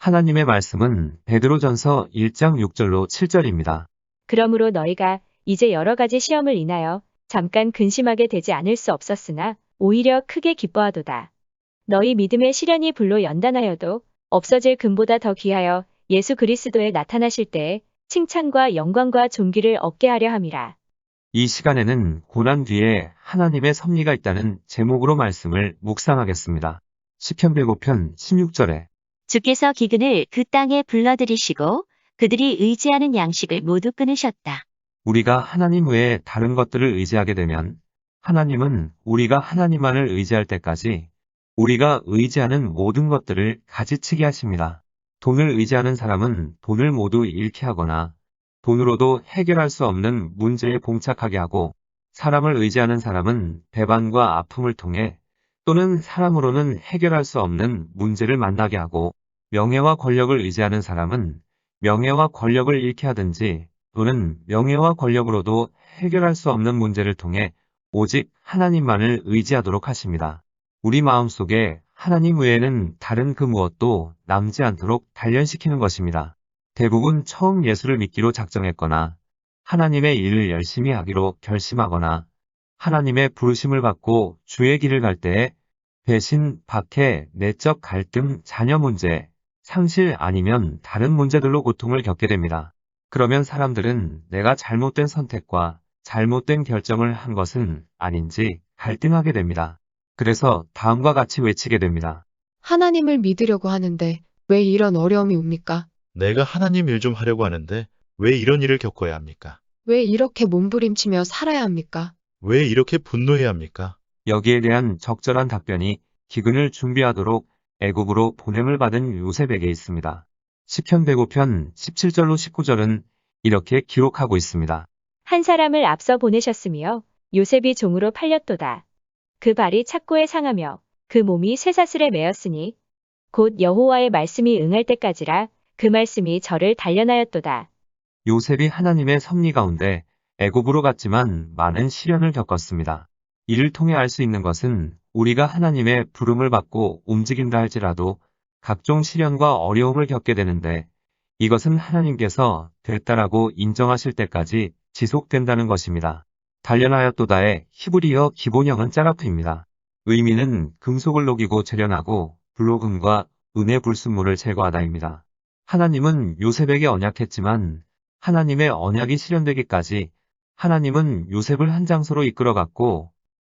하나님의 말씀은 베드로전서 1장 6절로 7절입니다. 그러므로 너희가 이제 여러 가지 시험을 인하여 잠깐 근심하게 되지 않을 수 없었으나 오히려 크게 기뻐하도다. 너희 믿음의 시련이 불로 연단하여도 없어질 금보다 더 귀하여 예수 그리스도에 나타나실 때에 칭찬과 영광과 존귀를 얻게 하려 함이라. 이 시간에는 고난 뒤에 하나님의 섭리가 있다는 제목으로 말씀을 묵상하겠습니다. 시편 105편 16절에 주께서 기근을 그 땅에 불러들이시고 그들이 의지하는 양식을 모두 끊으셨다. 우리가 하나님 외에 다른 것들을 의지하게 되면 하나님은 우리가 하나님만을 의지할 때까지 우리가 의지하는 모든 것들을 가지치게 하십니다. 돈을 의지하는 사람은 돈을 모두 잃게 하거나 돈으로도 해결할 수 없는 문제에 봉착하게 하고, 사람을 의지하는 사람은 배반과 아픔을 통해 또는 사람으로는 해결할 수 없는 문제를 만나게 하고, 명예와 권력을 의지하는 사람은 명예와 권력을 잃게 하든지 또는 명예와 권력으로도 해결할 수 없는 문제를 통해 오직 하나님만을 의지하도록 하십니다. 우리 마음속에 하나님 외에는 다른 그 무엇도 남지 않도록 단련시키는 것입니다. 대부분 처음 예수를 믿기로 작정했거나 하나님의 일을 열심히 하기로 결심하거나 하나님의 부르심을 받고 주의 길을 갈 때에 배신, 박해, 내적 갈등, 자녀 문제, 상실 아니면 다른 문제들로 고통을 겪게 됩니다. 그러면 사람들은 내가 잘못된 선택과 잘못된 결정을 한 것은 아닌지 갈등하게 됩니다. 그래서 다음과 같이 외치게 됩니다. 하나님을 믿으려고 하는데 왜 이런 어려움이 옵니까? 내가 하나님 일 좀 하려고 하는데 왜 이런 일을 겪어야 합니까? 왜 이렇게 몸부림치며 살아야 합니까? 왜 이렇게 분노해야 합니까? 여기에 대한 적절한 답변이 기근을 준비하도록 애굽으로 보냄을 받은 요셉에게 있습니다. 시편 105편 17절로 19절은 이렇게 기록하고 있습니다. 한 사람을 앞서 보내셨으며 요셉이 종으로 팔렸도다. 그 발이 착고에 상하며 그 몸이 쇠사슬에 매였으니 곧 여호와의 말씀이 응할 때까지라. 그 말씀이 저를 단련하였도다. 요셉이 하나님의 섭리 가운데 애굽으로 갔지만 많은 시련을 겪었습니다. 이를 통해 알 수 있는 것은 우리가 하나님의 부름을 받고 움직인다 할지라도 각종 시련과 어려움을 겪게 되는데 이것은 하나님께서 됐다라고 인정하실 때까지 지속된다는 것입니다. 단련하였도다의 히브리어 기본형은 짜라프입니다. 의미는 금속을 녹이고 재련하고 불로금과 은의 불순물을 제거하다입니다. 하나님은 요셉에게 언약했지만 하나님의 언약이 실현되기까지 하나님은 요셉을 한 장소로 이끌어갔고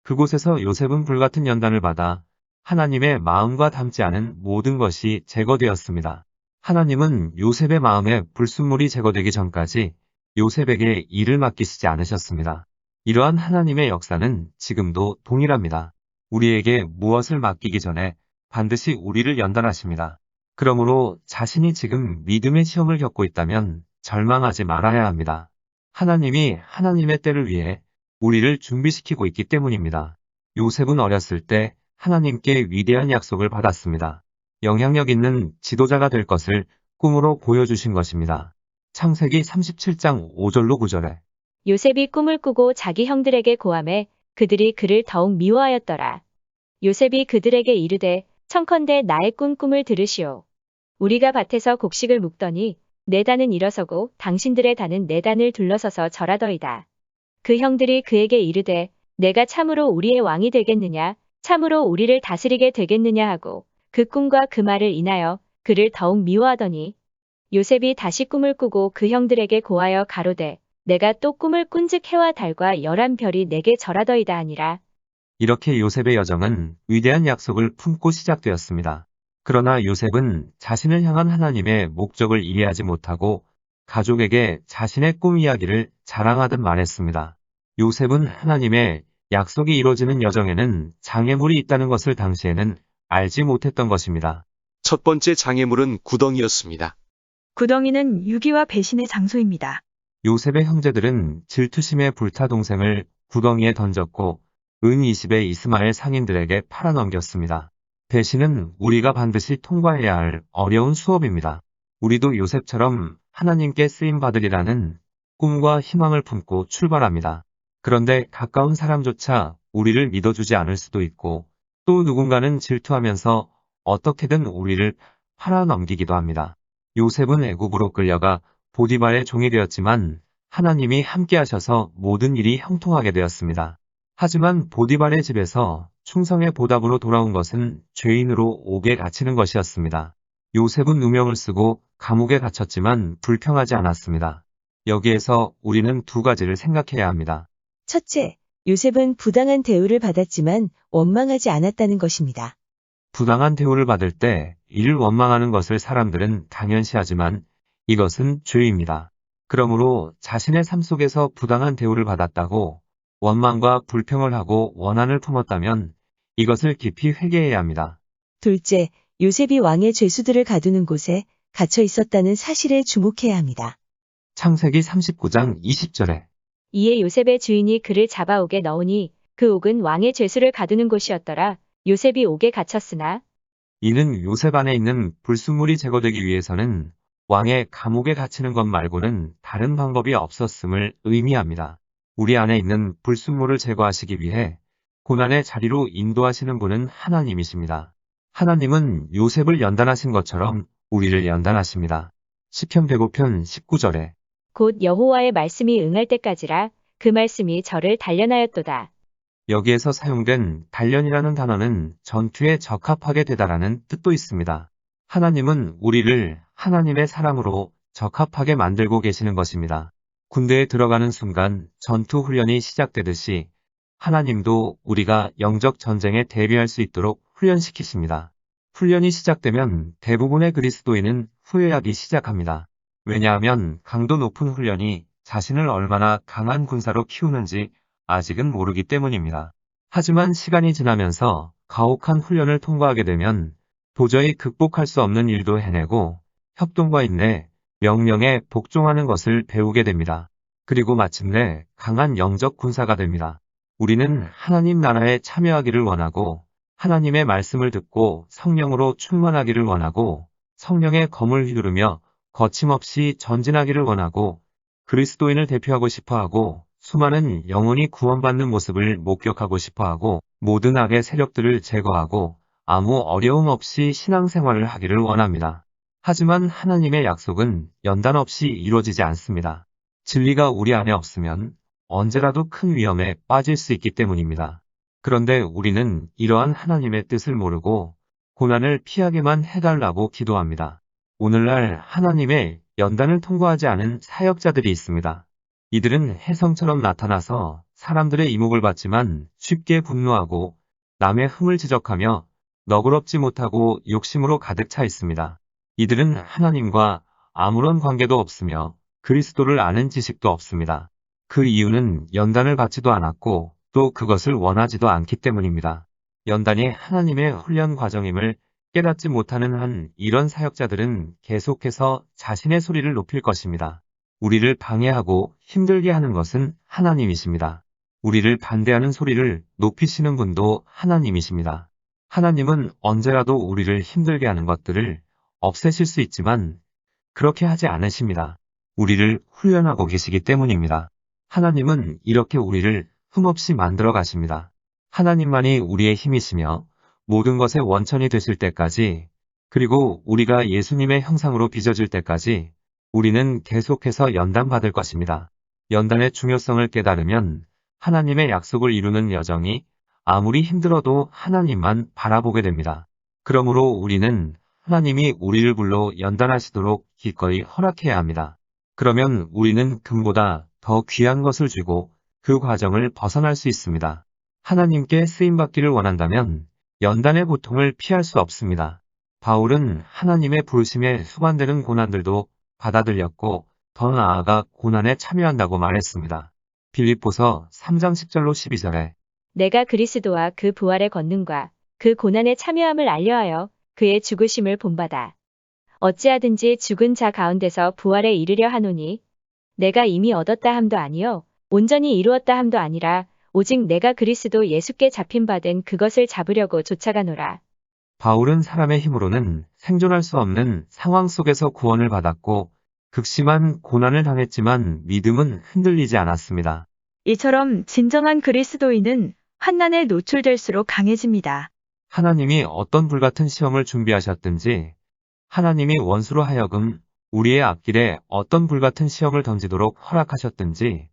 그곳에서 요셉은 불같은 연단을 받아 하나님의 마음과 닮지 않은 모든 것이 제거되었습니다. 하나님은 요셉의 마음에 불순물이 제거되기 전까지 요셉에게 일을 맡기시지 않으셨습니다. 이러한 하나님의 역사는 지금도 동일합니다. 우리에게 무엇을 맡기기 전에 반드시 우리를 연단하십니다. 그러므로 자신이 지금 믿음의 시험을 겪고 있다면 절망하지 말아야 합니다. 하나님이 하나님의 때를 위해 우리를 준비시키고 있기 때문입니다. 요셉은 어렸을 때 하나님께 위대한 약속을 받았습니다. 영향력 있는 지도자가 될 것을 꿈으로 보여주신 것입니다. 창세기 37장 5절로 9절에 요셉이 꿈을 꾸고 자기 형들에게 고하매 그들이 그를 더욱 미워하였더라. 요셉이 그들에게 이르되 청컨대 나의 꿈을 들으시오. 우리가 밭에서 곡식을 묵더니 내 단은 일어서고 당신들의 단은 내 단을 둘러서서 절하더이다. 그 형들이 그에게 이르되 내가 참으로 우리의 왕이 되겠느냐, 참으로 우리를 다스리게 되겠느냐 하고 그 꿈과 그 말을 인하여 그를 더욱 미워하더니 요셉이 다시 꿈을 꾸고 그 형들에게 고하여 가로되 내가 또 꿈을 꾼즉 해와 달과 11별이 내게 절하더이다 하니라. 이렇게 요셉의 여정은 위대한 약속을 품고 시작되었습니다. 그러나 요셉은 자신을 향한 하나님의 목적을 이해하지 못하고 가족에게 자신의 꿈 이야기를 자랑하듯 말했습니다. 요셉은 하나님의 약속이 이루어지는 여정에는 장애물이 있다는 것을 당시에는 알지 못했던 것입니다. 첫 번째 장애물은 구덩이였습니다. 구덩이는 유기와 배신의 장소입니다. 요셉의 형제들은 질투심에 불타 동생을 구덩이에 던졌고 은 20의 이스마엘 상인들에게 팔아넘겼습니다. 배신은 우리가 반드시 통과해야 할 어려운 수업입니다. 우리도 요셉처럼 하나님께 쓰임받으리라는 꿈과 희망을 품고 출발합니다. 그런데 가까운 사람조차 우리를 믿어주지 않을 수도 있고 또 누군가는 질투하면서 어떻게든 우리를 팔아넘기기도 합니다. 요셉은 애굽으로 끌려가 보디발의 종이 되었지만 하나님이 함께하셔서 모든 일이 형통하게 되었습니다. 하지만 보디발의 집에서 충성의 보답으로 돌아온 것은 죄인으로 옥에 갇히는 것이었습니다. 요셉은 누명을 쓰고 감옥에 갇혔지만 불평하지 않았습니다. 여기에서 우리는 두 가지를 생각해야 합니다. 첫째, 요셉은 부당한 대우를 받았지만 원망하지 않았다는 것입니다. 부당한 대우를 받을 때 이를 원망하는 것을 사람들은 당연시하지만 이것은 죄입니다. 그러므로 자신의 삶 속에서 부당한 대우를 받았다고 원망과 불평을 하고 원한을 품었다면 이것을 깊이 회개해야 합니다. 둘째, 요셉이 왕의 죄수들을 가두는 곳에 갇혀 있었다는 사실에 주목해야 합니다. 창세기 39장 20절에 이에 요셉의 주인이 그를 잡아 옥에 넣으니 그 옥은 왕의 죄수를 가두는 곳이었더라. 요셉이 옥에 갇혔으나 이는 요셉 안에 있는 불순물이 제거되기 위해서는 왕의 감옥에 갇히는 것 말고는 다른 방법이 없었음을 의미합니다. 우리 안에 있는 불순물을 제거하시기 위해 고난의 자리로 인도하시는 분은 하나님이십니다. 하나님은 요셉을 연단하신 것처럼 우리를 연단하십니다. 시편 105편 19절에 곧 여호와의 말씀이 응할 때까지라. 그 말씀이 저를 단련하였도다. 여기에서 사용된 단련이라는 단어는 전투에 적합하게 되다라는 뜻도 있습니다. 하나님은 우리를 하나님의 사람으로 적합하게 만들고 계시는 것입니다. 군대에 들어가는 순간 전투 훈련이 시작되듯이 하나님도 우리가 영적 전쟁에 대비할 수 있도록 훈련시키십니다. 훈련이 시작되면 대부분의 그리스도인은 후회하기 시작합니다. 왜냐하면 강도 높은 훈련이 자신을 얼마나 강한 군사로 키우는지 아직은 모르기 때문입니다. 하지만 시간이 지나면서 가혹한 훈련을 통과하게 되면 도저히 극복할 수 없는 일도 해내고 협동과 인내, 명령에 복종하는 것을 배우게 됩니다. 그리고 마침내 강한 영적 군사가 됩니다. 우리는 하나님 나라에 참여하기를 원하고 하나님의 말씀을 듣고 성령으로 충만하기를 원하고 성령의 검을 휘두르며 거침없이 전진하기를 원하고 그리스도인을 대표하고 싶어하고 수많은 영혼이 구원받는 모습을 목격하고 싶어하고 모든 악의 세력들을 제거하고 아무 어려움 없이 신앙생활을 하기를 원합니다. 하지만 하나님의 약속은 연단 없이 이루어지지 않습니다. 진리가 우리 안에 없으면 언제라도 큰 위험에 빠질 수 있기 때문입니다. 그런데 우리는 이러한 하나님의 뜻을 모르고 고난을 피하게만 해달라고 기도합니다. 오늘날 하나님의 연단을 통과하지 않은 사역자들이 있습니다. 이들은 혜성처럼 나타나서 사람들의 이목을 받지만 쉽게 분노하고 남의 흠을 지적하며 너그럽지 못하고 욕심으로 가득 차 있습니다. 이들은 하나님과 아무런 관계도 없으며 그리스도를 아는 지식도 없습니다. 그 이유는 연단을 받지도 않았고 또 그것을 원하지도 않기 때문입니다. 연단이 하나님의 훈련 과정임을 깨닫지 못하는 한 이런 사역자들은 계속해서 자신의 소리를 높일 것입니다. 우리를 방해하고 힘들게 하는 것은 하나님이십니다. 우리를 반대하는 소리를 높이시는 분도 하나님이십니다. 하나님은 언제라도 우리를 힘들게 하는 것들을 없애실 수 있지만 그렇게 하지 않으십니다. 우리를 훈련하고 계시기 때문입니다. 하나님은 이렇게 우리를 흠없이 만들어 가십니다. 하나님만이 우리의 힘이시며 모든 것의 원천이 되실 때까지 그리고 우리가 예수님의 형상으로 빚어질 때까지 우리는 계속해서 연단받을 것입니다. 연단의 중요성을 깨달으면 하나님의 약속을 이루는 여정이 아무리 힘들어도 하나님만 바라보게 됩니다. 그러므로 우리는 하나님이 우리를 불러 연단하시도록 기꺼이 허락해야 합니다. 그러면 우리는 금보다 더 귀한 것을 주고 그 과정을 벗어날 수 있습니다. 하나님께 쓰임받기를 원한다면 연단의 고통을 피할 수 없습니다. 바울은 하나님의 부르심에 수반되는 고난들도 받아들였고 더 나아가 고난에 참여한다고 말했습니다. 빌립보서 3장 10절로 12절에 내가 그리스도와 그 부활의 권능과 그 고난에 참여함을 알려하여 그의 죽으심을 본받아 어찌하든지 죽은 자 가운데서 부활에 이르려 하노니 내가 이미 얻었다 함도 아니요 온전히 이루었다 함도 아니라 오직 내가 그리스도 예수께 잡힌 바 된 그것을 잡으려고 쫓아가노라. 바울은 사람의 힘으로는 생존할 수 없는 상황 속에서 구원을 받았고 극심한 고난을 당했지만 믿음은 흔들리지 않았습니다. 이처럼 진정한 그리스도인은 환난에 노출될수록 강해집니다. 하나님이 어떤 불같은 시험을 준비하셨든지 하나님이 원수로 하여금 우리의 앞길에 어떤 불같은 시험을 던지도록 허락하셨든지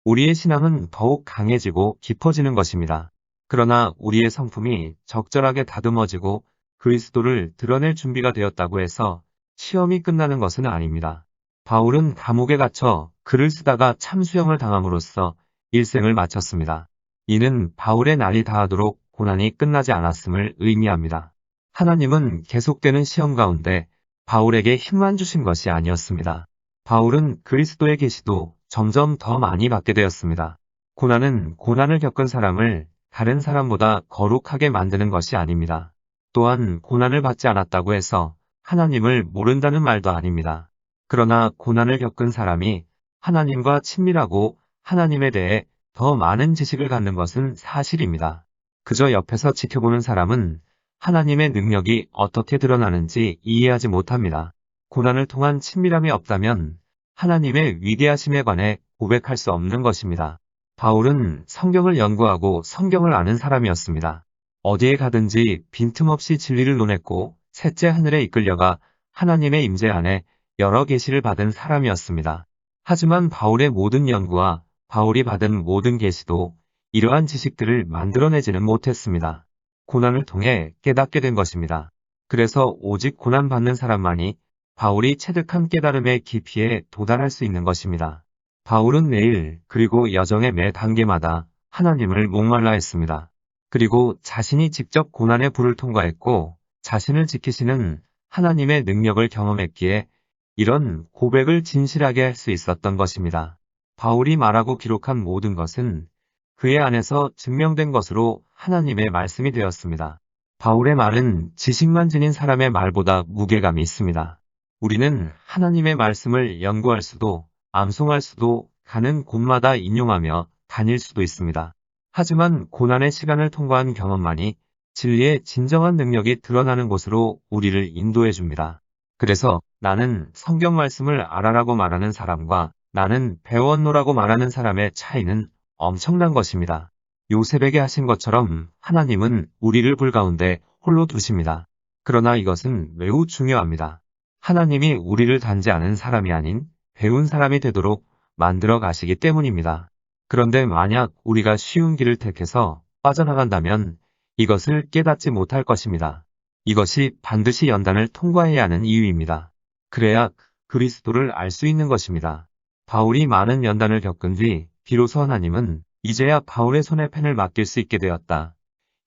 우리의 신앙은 더욱 강해지고 깊어지는 것입니다. 그러나 우리의 성품이 적절하게 다듬어지고 그리스도를 드러낼 준비가 되었다고 해서 시험이 끝나는 것은 아닙니다. 바울은 감옥에 갇혀 글을 쓰다가 참수형을 당함으로써 일생을 마쳤습니다. 이는 바울의 날이 다하도록 고난이 끝나지 않았음을 의미합니다. 하나님은 계속되는 시험 가운데 바울에게 힘만 주신 것이 아니었습니다. 바울은 그리스도의 계시도 점점 더 많이 받게 되었습니다. 고난은 고난을 겪은 사람을 다른 사람보다 거룩하게 만드는 것이 아닙니다. 또한 고난을 받지 않았다고 해서 하나님을 모른다는 말도 아닙니다. 그러나 고난을 겪은 사람이 하나님과 친밀하고 하나님에 대해 더 많은 지식을 갖는 것은 사실입니다. 그저 옆에서 지켜보는 사람은 하나님의 능력이 어떻게 드러나는지 이해하지 못합니다. 고난을 통한 친밀함이 없다면 하나님의 위대하심에 관해 고백할 수 없는 것입니다. 바울은 성경을 연구하고 성경을 아는 사람이었습니다. 어디에 가든지 빈틈없이 진리를 논했고 셋째 하늘에 이끌려가 하나님의 임재 안에 여러 계시를 받은 사람이었습니다. 하지만 바울의 모든 연구와 바울이 받은 모든 계시도 이러한 지식들을 만들어내지는 못했습니다. 고난을 통해 깨닫게 된 것입니다. 그래서 오직 고난받는 사람만이 바울이 체득한 깨달음의 깊이에 도달할 수 있는 것입니다. 바울은 매일 그리고 여정의 매 단계마다 하나님을 목말라 했습니다. 그리고 자신이 직접 고난의 불을 통과했고 자신을 지키시는 하나님의 능력을 경험했기에 이런 고백을 진실하게 할 수 있었던 것입니다. 바울이 말하고 기록한 모든 것은 그의 안에서 증명된 것으로 하나님의 말씀이 되었습니다. 바울의 말은 지식만 지닌 사람의 말보다 무게감이 있습니다. 우리는 하나님의 말씀을 연구할 수도 암송할 수도 가는 곳마다 인용하며 다닐 수도 있습니다. 하지만 고난의 시간을 통과한 경험만이 진리의 진정한 능력이 드러나는 곳으로 우리를 인도해 줍니다. 그래서 나는 성경 말씀을 알아라고 말하는 사람과 나는 배웠노라고 말하는 사람의 차이는 엄청난 것입니다. 요셉에게 하신 것처럼 하나님은 우리를 불 가운데 홀로 두십니다. 그러나 이것은 매우 중요합니다. 하나님이 우리를 단지 아는 사람이 아닌 배운 사람이 되도록 만들어 가시기 때문입니다. 그런데 만약 우리가 쉬운 길을 택해서 빠져나간다면 이것을 깨닫지 못할 것입니다. 이것이 반드시 연단을 통과해야 하는 이유입니다. 그래야 그리스도를 알 수 있는 것입니다. 바울이 많은 연단을 겪은 뒤 비로소 하나님은 이제야 바울의 손에 펜을 맡길 수 있게 되었다.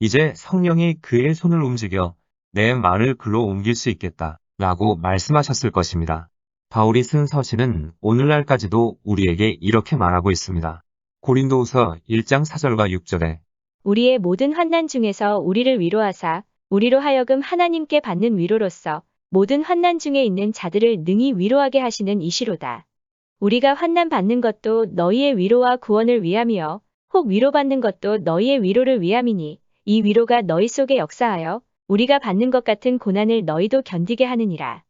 이제 성령이 그의 손을 움직여 내 말을 글로 옮길 수 있겠다 라고 말씀하셨을 것입니다. 바울이 쓴 서신은 오늘날까지도 우리에게 이렇게 말하고 있습니다. 고린도후서 1장 4절과 6절에 우리의 모든 환난 중에서 우리를 위로하사 우리로 하여금 하나님께 받는 위로로서 모든 환난 중에 있는 자들을 능히 위로하게 하시는 이시로다. 우리가 환난 받는 것도 너희의 위로와 구원을 위함이요 혹 위로받는 것도 너희의 위로를 위함이니 이 위로가 너희 속에 역사하여 우리가 받는 것 같은 고난을 너희도 견디게 하느니라.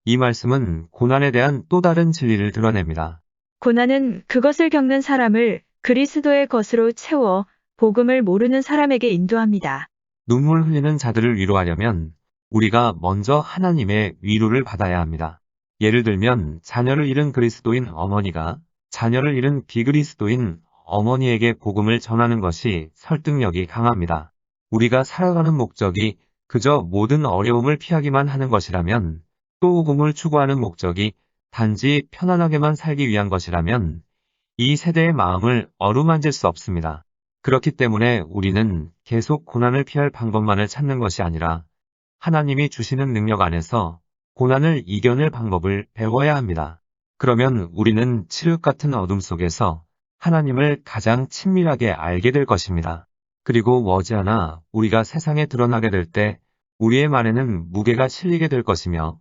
이 말씀은 고난에 대한 또 다른 진리를 드러냅니다. 고난은 그것을 겪는 사람을 그리스도의 것으로 채워 복음을 모르는 사람에게 인도합니다. 눈물 흘리는 자들을 위로하려면 우리가 먼저 하나님의 위로를 받아야 합니다. 예를 들면 자녀를 잃은 그리스도인 어머니가 자녀를 잃은 비그리스도인 어머니에게 복음을 전하는 것이 설득력이 강합니다. 우리가 살아가는 목적이 그저 모든 어려움을 피하기만 하는 것이라면 또 복음을 추구하는 목적이 단지 편안하게만 살기 위한 것이라면 이 세대의 마음을 어루만질 수 없습니다. 그렇기 때문에 우리는 계속 고난을 피할 방법만을 찾는 것이 아니라 하나님이 주시는 능력 안에서 고난을 이겨낼 방법을 배워야 합니다. 그러면 우리는 칠흑 같은 어둠 속에서 하나님을 가장 친밀하게 알게 될 것입니다. 그리고 머지않아 우리가 세상에 드러나게 될 때 우리의 말에는 무게가 실리게 될 것이며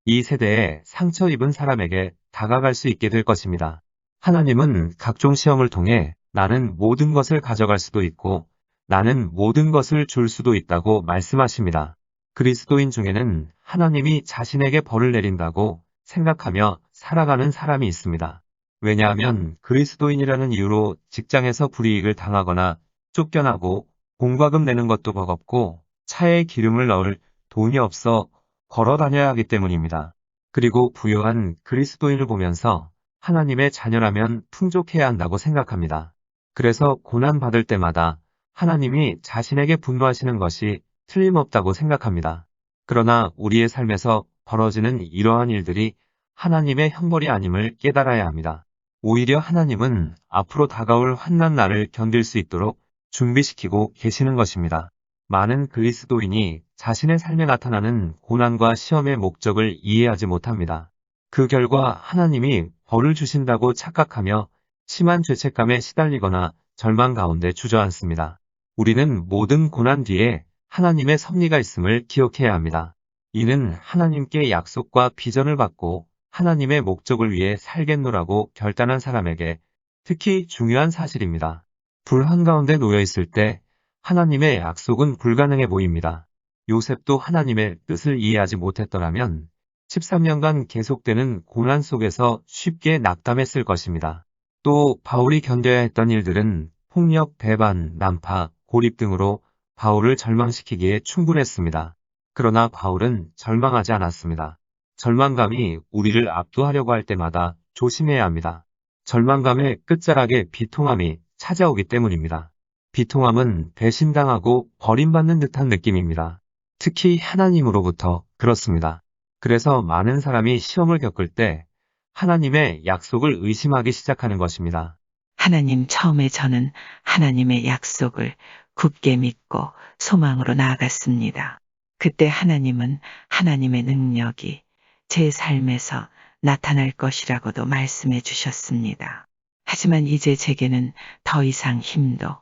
이 세대에 상처 입은 사람에게 다가갈 수 있게 될 것입니다. 하나님은 각종 시험을 통해 나는 모든 것을 가져갈 수도 있고 나는 모든 것을 줄 수도 있다고 말씀하십니다. 그리스도인 중에는 하나님이 자신에게 벌을 내린다고 생각하며 살아가는 사람이 있습니다. 왜냐하면 그리스도인이라는 이유로 직장에서 불이익을 당하거나 쫓겨나고 공과금 내는 것도 버겁고 차에 기름을 넣을 돈이 없어 걸어 다녀야 하기 때문입니다. 그리고 부유한 그리스도인을 보면서 하나님의 자녀라면 풍족해야 한다고 생각합니다. 그래서 고난받을 때마다 하나님이 자신에게 분노하시는 것이 틀림없다고 생각합니다. 그러나 우리의 삶에서 벌어지는 이러한 일들이 하나님의 형벌이 아님을 깨달아야 합니다. 오히려 하나님은 앞으로 다가올 환난 날을 견딜 수 있도록 준비시키고 계시는 것입니다. 많은 그리스도인이 자신의 삶에 나타나는 고난과 시험의 목적을 이해하지 못합니다. 그 결과 하나님이 벌을 주신다고 착각하며 심한 죄책감에 시달리거나 절망 가운데 주저앉습니다. 우리는 모든 고난 뒤에 하나님의 섭리가 있음을 기억해야 합니다. 이는 하나님께 약속과 비전을 받고 하나님의 목적을 위해 살겠노라고 결단한 사람에게 특히 중요한 사실입니다. 불 한가운데 놓여 있을 때 하나님의 약속은 불가능해 보입니다. 요셉도 하나님의 뜻을 이해하지 못했더라면 13년간 계속되는 고난 속에서 쉽게 낙담했을 것입니다. 또 바울이 견뎌야 했던 일들은 폭력, 배반, 난파, 고립 등으로 바울을 절망시키기에 충분했습니다. 그러나 바울은 절망하지 않았습니다. 절망감이 우리를 압도하려고 할 때마다 조심해야 합니다. 절망감의 끝자락에 비통함이 찾아오기 때문입니다. 비통함은 배신당하고 버림받는 듯한 느낌입니다. 특히 하나님으로부터 그렇습니다. 그래서 많은 사람이 시험을 겪을 때 하나님의 약속을 의심하기 시작하는 것입니다. 하나님, 처음에 저는 하나님의 약속을 굳게 믿고 소망으로 나아갔습니다. 그때 하나님은 하나님의 능력이 제 삶에서 나타날 것이라고도 말씀해 주셨습니다. 하지만 이제 제게는 더 이상 힘도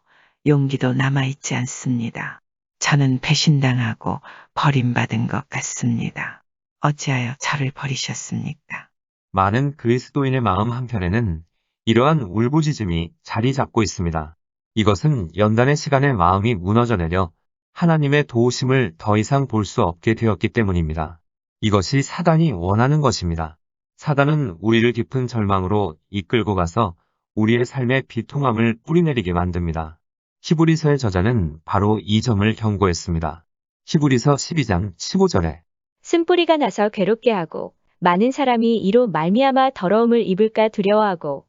용기도 남아있지 않습니다. 저는 배신당하고 버림받은 것 같습니다. 어찌하여 저를 버리셨습니까? 많은 그리스도인의 마음 한편에는 이러한 울부짖음이 자리 잡고 있습니다. 이것은 연단의 시간에 마음이 무너져 내려 하나님의 도우심을 더 이상 볼 수 없게 되었기 때문입니다. 이것이 사단이 원하는 것입니다. 사단은 우리를 깊은 절망으로 이끌고 가서 우리의 삶에 비통함을 뿌리내리게 만듭니다. 히브리서의 저자는 바로 이 점을 경고했습니다. 히브리서 12장 15절에 쓴뿌리가 나서 괴롭게 하고 많은 사람이 이로 말미암아 더러움을 입을까 두려워하고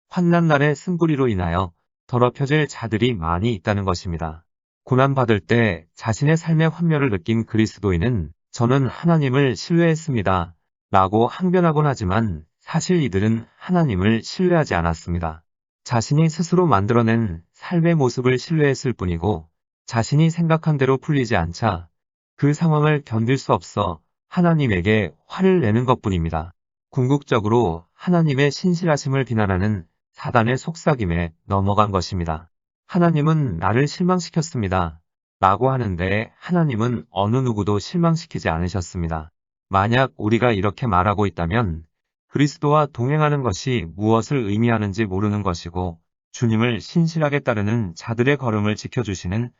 환난 날의 쓴뿌리로 인하여 더럽혀질 자들이 많이 있다는 것입니다. 고난받을 때 자신의 삶의 환멸을 느낀 그리스도인은 저는 하나님을 신뢰했습니다. 라고 항변하곤 하지만 사실 이들은 하나님을 신뢰하지 않았습니다. 자신이 스스로 만들어낸 삶의 모습을 신뢰했을 뿐이고 자신이 생각한 대로 풀리지 않자 그 상황을 견딜 수 없어 하나님에게 화를 내는 것뿐입니다. 궁극적으로 하나님의 신실하심을 비난하는 사단의 속삭임에 넘어간 것입니다. 하나님은 나를 실망시켰습니다. 라고 하는데 하나님은 어느 누구도 실망시키지 않으셨습니다. 만약 우리가 이렇게 말하고 있다면 그리스도와 동행하는 것이 무엇을 의미하는지 모르는 것이고 주님을 신실하게 따르는 자들의 걸음을 지켜주시는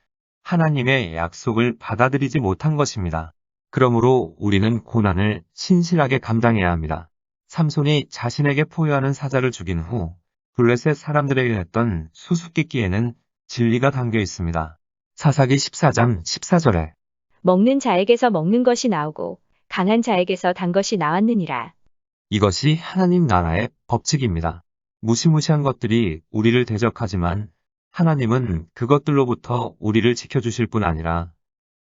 하나님의 약속을 받아들이지 못한 것입니다. 그러므로 우리는 고난을 신실하게 감당해야 합니다. 삼손이 자신에게 포효하는 사자를 죽인 후 블레셋 사람들에게 했던 수수께끼에는 진리가 담겨 있습니다. 사사기 14장 14절에 먹는 자에게서 먹는 것이 나오고 강한 자에게서 단 것이 나왔느니라. 이것이 하나님 나라의 법칙입니다. 무시무시한 것들이 우리를 대적하지만 하나님은 그것들로부터 우리를 지켜주실 뿐 아니라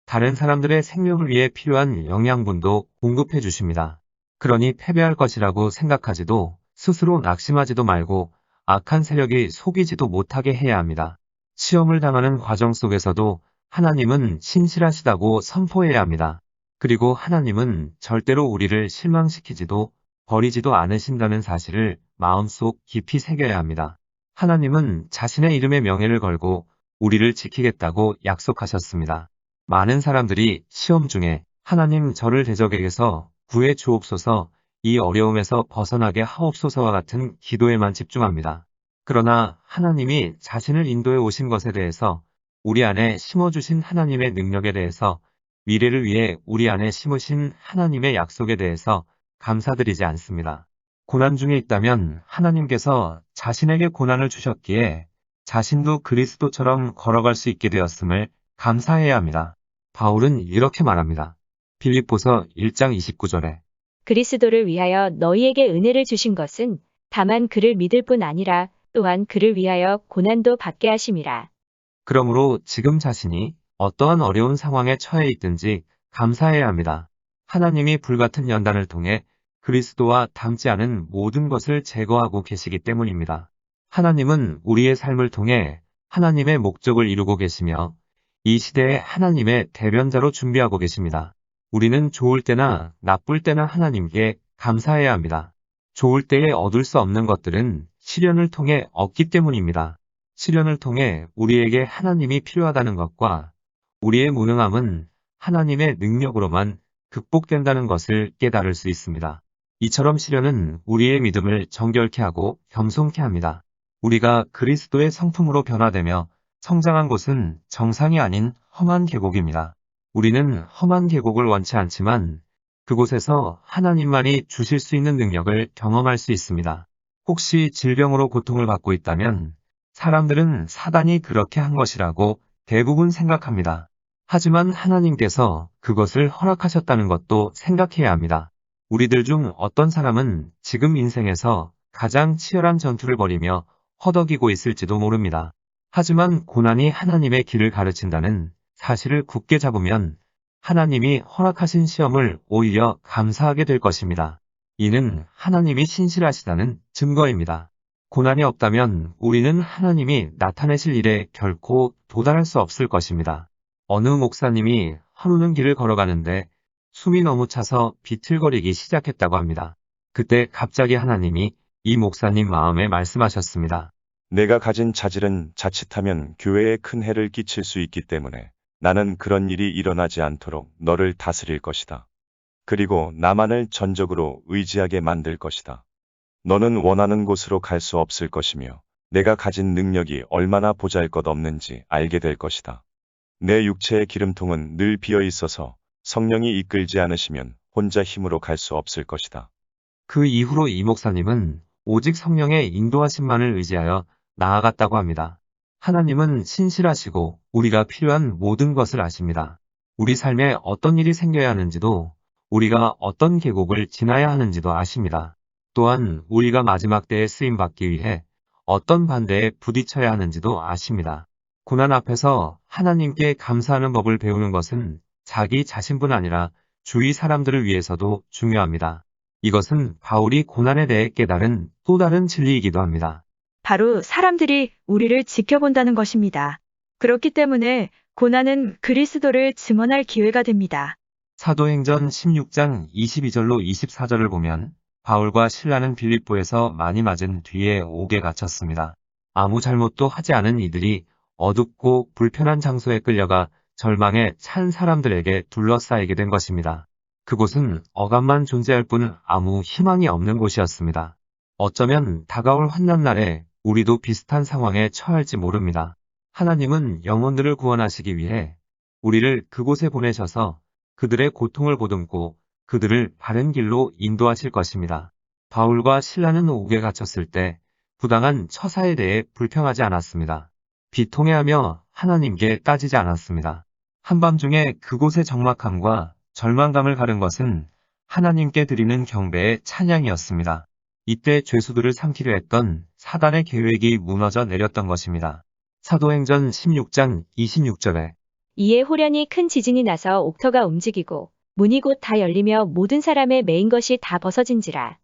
다른 사람들의 생명을 위해 필요한 영양분도 공급해 주십니다. 그러니 패배할 것이라고 생각하지도 스스로 낙심하지도 말고 악한 세력이 속이지도 못하게 해야 합니다. 시험을 당하는 과정 속에서도 하나님은 신실하시다고 선포해야 합니다. 그리고 하나님은 절대로 우리를 실망시키지도 버리지도 않으신다는 사실을 마음속 깊이 새겨야 합니다. 하나님은 자신의 이름의 명예를 걸고 우리를 지키겠다고 약속하셨습니다. 많은 사람들이 시험 중에 하나님 저를 대적에게서 구해 주옵소서, 이 어려움에서 벗어나게 하옵소서와 같은 기도에만 집중합니다. 그러나 하나님이 자신을 인도해 오신 것에 대해서 우리 안에 심어주신 하나님의 능력에 대해서 미래를 위해 우리 안에 심으신 하나님의 약속에 대해서 감사드리지 않습니다. 고난 중에 있다면 하나님께서 자신에게 고난을 주셨기에 자신도 그리스도처럼 걸어갈 수 있게 되었음을 감사해야 합니다. 바울은 이렇게 말합니다. 빌립보서 1장 29절에 그리스도를 위하여 너희에게 은혜를 주신 것은 다만 그를 믿을 뿐 아니라 또한 그를 위하여 고난도 받게 하심이라. 그러므로 지금 자신이 어떠한 어려운 상황에 처해 있든지 감사해야 합니다. 하나님이 불같은 연단을 통해 그리스도와 닮지 않은 모든 것을 제거하고 계시기 때문입니다. 하나님은 우리의 삶을 통해 하나님의 목적을 이루고 계시며 이 시대에 하나님의 대변자로 준비하고 계십니다. 우리는 좋을 때나 나쁠 때나 하나님께 감사해야 합니다. 좋을 때에 얻을 수 없는 것들은 시련을 통해 얻기 때문입니다. 시련을 통해 우리에게 하나님이 필요하다는 것과 우리의 무능함은 하나님의 능력으로만 극복된다는 것을 깨달을 수 있습니다. 이처럼 시련은 우리의 믿음을 정결케 하고 겸손케 합니다. 우리가 그리스도의 성품으로 변화되며 성장한 곳은 정상이 아닌 험한 계곡입니다. 우리는 험한 계곡을 원치 않지만 그곳에서 하나님만이 주실 수 있는 능력을 경험할 수 있습니다. 혹시 질병으로 고통을 받고 있다면 사람들은 사단이 그렇게 한 것이라고 대부분 생각합니다. 하지만 하나님께서 그것을 허락하셨다는 것도 생각해야 합니다. 우리들 중 어떤 사람은 지금 인생에서 가장 치열한 전투를 벌이며 허덕이고 있을지도 모릅니다. 하지만 고난이 하나님의 길을 가르친다는 사실을 굳게 잡으면 하나님이 허락하신 시험을 오히려 감사하게 될 것입니다. 이는 하나님이 신실하시다는 증거입니다. 고난이 없다면 우리는 하나님이 나타내실 일에 결코 도달할 수 없을 것입니다. 어느 목사님이 하루는 길을 걸어가는데 숨이 너무 차서 비틀거리기 시작했다고 합니다. 그때 갑자기 하나님이 이 목사님 마음에 말씀하셨습니다. 내가 가진 자질은 자칫하면 교회에 큰 해를 끼칠 수 있기 때문에 나는 그런 일이 일어나지 않도록 너를 다스릴 것이다. 그리고 나만을 전적으로 의지하게 만들 것이다. 너는 원하는 곳으로 갈 수 없을 것이며 내가 가진 능력이 얼마나 보잘것없는지 알게 될 것이다. 내 육체의 기름통은 늘 비어 있어서 성령이 이끌지 않으시면 혼자 힘으로 갈 수 없을 것이다. 그 이후로 이 목사님은 오직 성령의 인도하심만을 의지하여 나아갔다고 합니다. 하나님은 신실하시고 우리가 필요한 모든 것을 아십니다. 우리 삶에 어떤 일이 생겨야 하는지도 우리가 어떤 계곡을 지나야 하는지도 아십니다. 또한 우리가 마지막 때에 쓰임받기 위해 어떤 반대에 부딪혀야 하는지도 아십니다. 고난 앞에서 하나님께 감사하는 법을 배우는 것은 자기 자신뿐 아니라 주위 사람들을 위해서도 중요합니다. 이것은 바울이 고난에 대해 깨달은 또 다른 진리이기도 합니다. 바로 사람들이 우리를 지켜본다는 것입니다. 그렇기 때문에 고난은 그리스도를 증언할 기회가 됩니다. 사도행전 16장 22절로 24절을 보면 바울과 실라는 빌립보에서 많이 맞은 뒤에 옥에 갇혔습니다. 아무 잘못도 하지 않은 이들이 어둡고 불편한 장소에 끌려가 절망에 찬 사람들에게 둘러싸이게 된 것입니다. 그곳은 억압만 존재할 뿐 아무 희망이 없는 곳이었습니다. 어쩌면 다가올 환난날에 우리도 비슷한 상황에 처할지 모릅니다. 하나님은 영혼들을 구원하시기 위해 우리를 그곳에 보내셔서 그들의 고통을 보듬고 그들을 바른 길로 인도하실 것입니다. 바울과 실라는 옥에 갇혔을 때 부당한 처사에 대해 불평하지 않았습니다. 비통해하며 하나님께 따지지 않았습니다. 한밤중에 그곳의 적막함과 절망감을 가른 것은 하나님께 드리는 경배의 찬양이었습니다. 이때 죄수들을 삼키려 했던 사단의 계획이 무너져 내렸던 것입니다. 사도행전 16장 26절에 이에 호련히 큰 지진이 나서 옥터가 움직이고 문이 곧 다 열리며 모든 사람의 매인 것이 다 벗어진지라.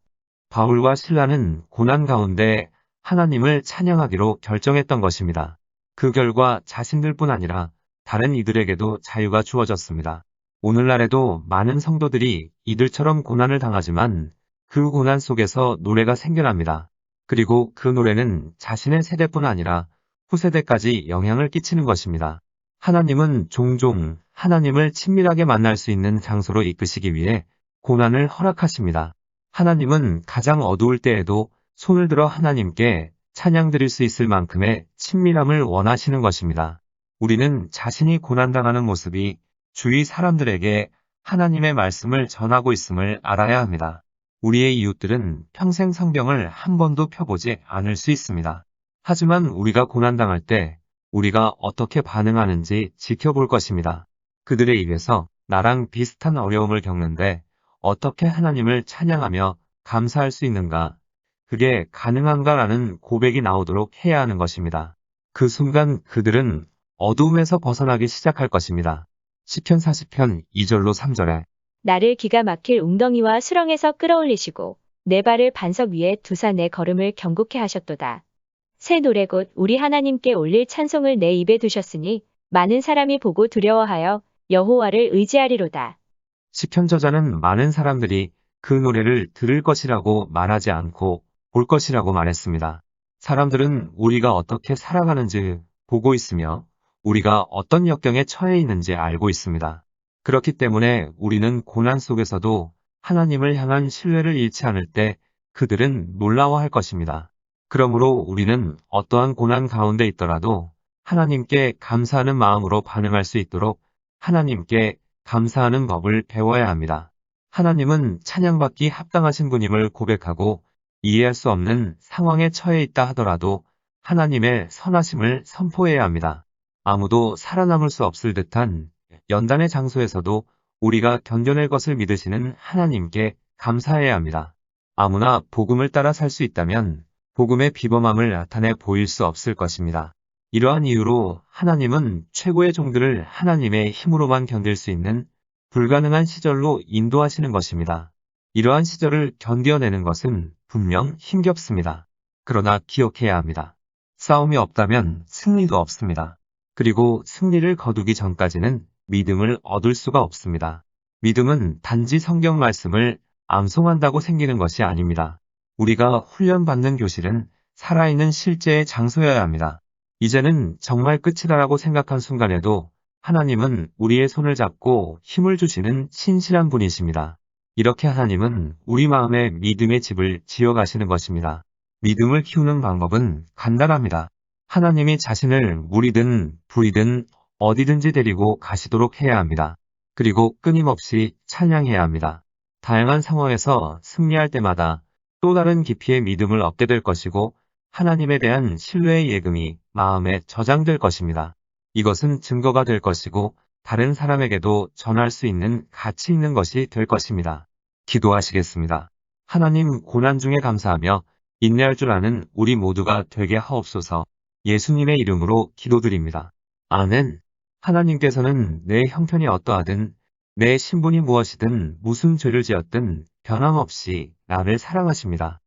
바울과 실라는 고난 가운데 하나님을 찬양하기로 결정했던 것입니다. 그 결과 자신들뿐 아니라 다른 이들에게도 자유가 주어졌습니다. 오늘날에도 많은 성도들이 이들처럼 고난을 당하지만 그 고난 속에서 노래가 생겨납니다. 그리고 그 노래는 자신의 세대뿐 아니라 후세대까지 영향을 끼치는 것입니다. 하나님은 종종 하나님을 친밀하게 만날 수 있는 장소로 이끄시기 위해 고난을 허락하십니다. 하나님은 가장 어두울 때에도 손을 들어 하나님께 찬양 드릴 수 있을 만큼의 친밀함을 원하시는 것입니다. 우리는 자신이 고난당하는 모습이 주위 사람들에게 하나님의 말씀을 전하고 있음을 알아야 합니다. 우리의 이웃들은 평생 성경을 한 번도 펴보지 않을 수 있습니다. 하지만 우리가 고난당할 때 우리가 어떻게 반응하는지 지켜볼 것입니다. 그들의 입에서 나랑 비슷한 어려움을 겪는데 어떻게 하나님을 찬양하며 감사할 수 있는가? 그게 가능한가라는 고백이 나오도록 해야 하는 것입니다. 그 순간 그들은 어두움에서 벗어나기 시작할 것입니다. 시편 40편 2절로 3절에 나를 기가 막힐 웅덩이와 수렁에서 끌어올리시고 내 발을 반석 위에 두사 내 걸음을 견고케 하셨도다. 새 노래 곧 우리 하나님께 올릴 찬송을 내 입에 두셨으니 많은 사람이 보고 두려워하여 여호와를 의지하리로다. 시편 저자는 많은 사람들이 그 노래를 들을 것이라고 말하지 않고 볼 것이라고 말했습니다. 사람들은 우리가 어떻게 살아가는지 보고 있으며 우리가 어떤 역경에 처해 있는지 알고 있습니다. 그렇기 때문에 우리는 고난 속에서도 하나님을 향한 신뢰를 잃지 않을 때 그들은 놀라워할 것입니다. 그러므로 우리는 어떠한 고난 가운데 있더라도 하나님께 감사하는 마음으로 반응할 수 있도록 하나님께 감사하는 법을 배워야 합니다. 하나님은 찬양받기 합당하신 분임을 고백하고 이해할 수 없는 상황에 처해 있다 하더라도 하나님의 선하심을 선포해야 합니다. 아무도 살아남을 수 없을 듯한 연단의 장소에서도 우리가 견뎌낼 것을 믿으시는 하나님께 감사해야 합니다. 아무나 복음을 따라 살 수 있다면 복음의 비범함을 나타내 보일 수 없을 것입니다. 이러한 이유로 하나님은 최고의 종들을 하나님의 힘으로만 견딜 수 있는 불가능한 시절로 인도하시는 것입니다. 이러한 시절을 견뎌내는 것은 분명 힘겹습니다. 그러나 기억해야 합니다. 싸움이 없다면 승리도 없습니다. 그리고 승리를 거두기 전까지는 믿음을 얻을 수가 없습니다. 믿음은 단지 성경 말씀을 암송한다고 생기는 것이 아닙니다. 우리가 훈련받는 교실은 살아있는 실제의 장소여야 합니다. 이제는 정말 끝이다라고 생각한 순간에도 하나님은 우리의 손을 잡고 힘을 주시는 신실한 분이십니다. 이렇게 하나님은 우리 마음에 믿음의 집을 지어가시는 것입니다. 믿음을 키우는 방법은 간단합니다. 하나님이 자신을 물이든 불이든 어디든지 데리고 가시도록 해야 합니다. 그리고 끊임없이 찬양해야 합니다. 다양한 상황에서 승리할 때마다 또 다른 깊이의 믿음을 얻게 될 것이고 하나님에 대한 신뢰의 예금이 마음에 저장될 것입니다. 이것은 증거가 될 것이고 다른 사람에게도 전할 수 있는 가치 있는 것이 될 것입니다. 기도하시겠습니다. 하나님, 고난 중에 감사하며 인내할 줄 아는 우리 모두가 되게 하옵소서. 예수님의 이름으로 기도드립니다. 아멘. 하나님께서는 내 형편이 어떠하든 내 신분이 무엇이든 무슨 죄를 지었든 변함없이 나를 사랑하십니다.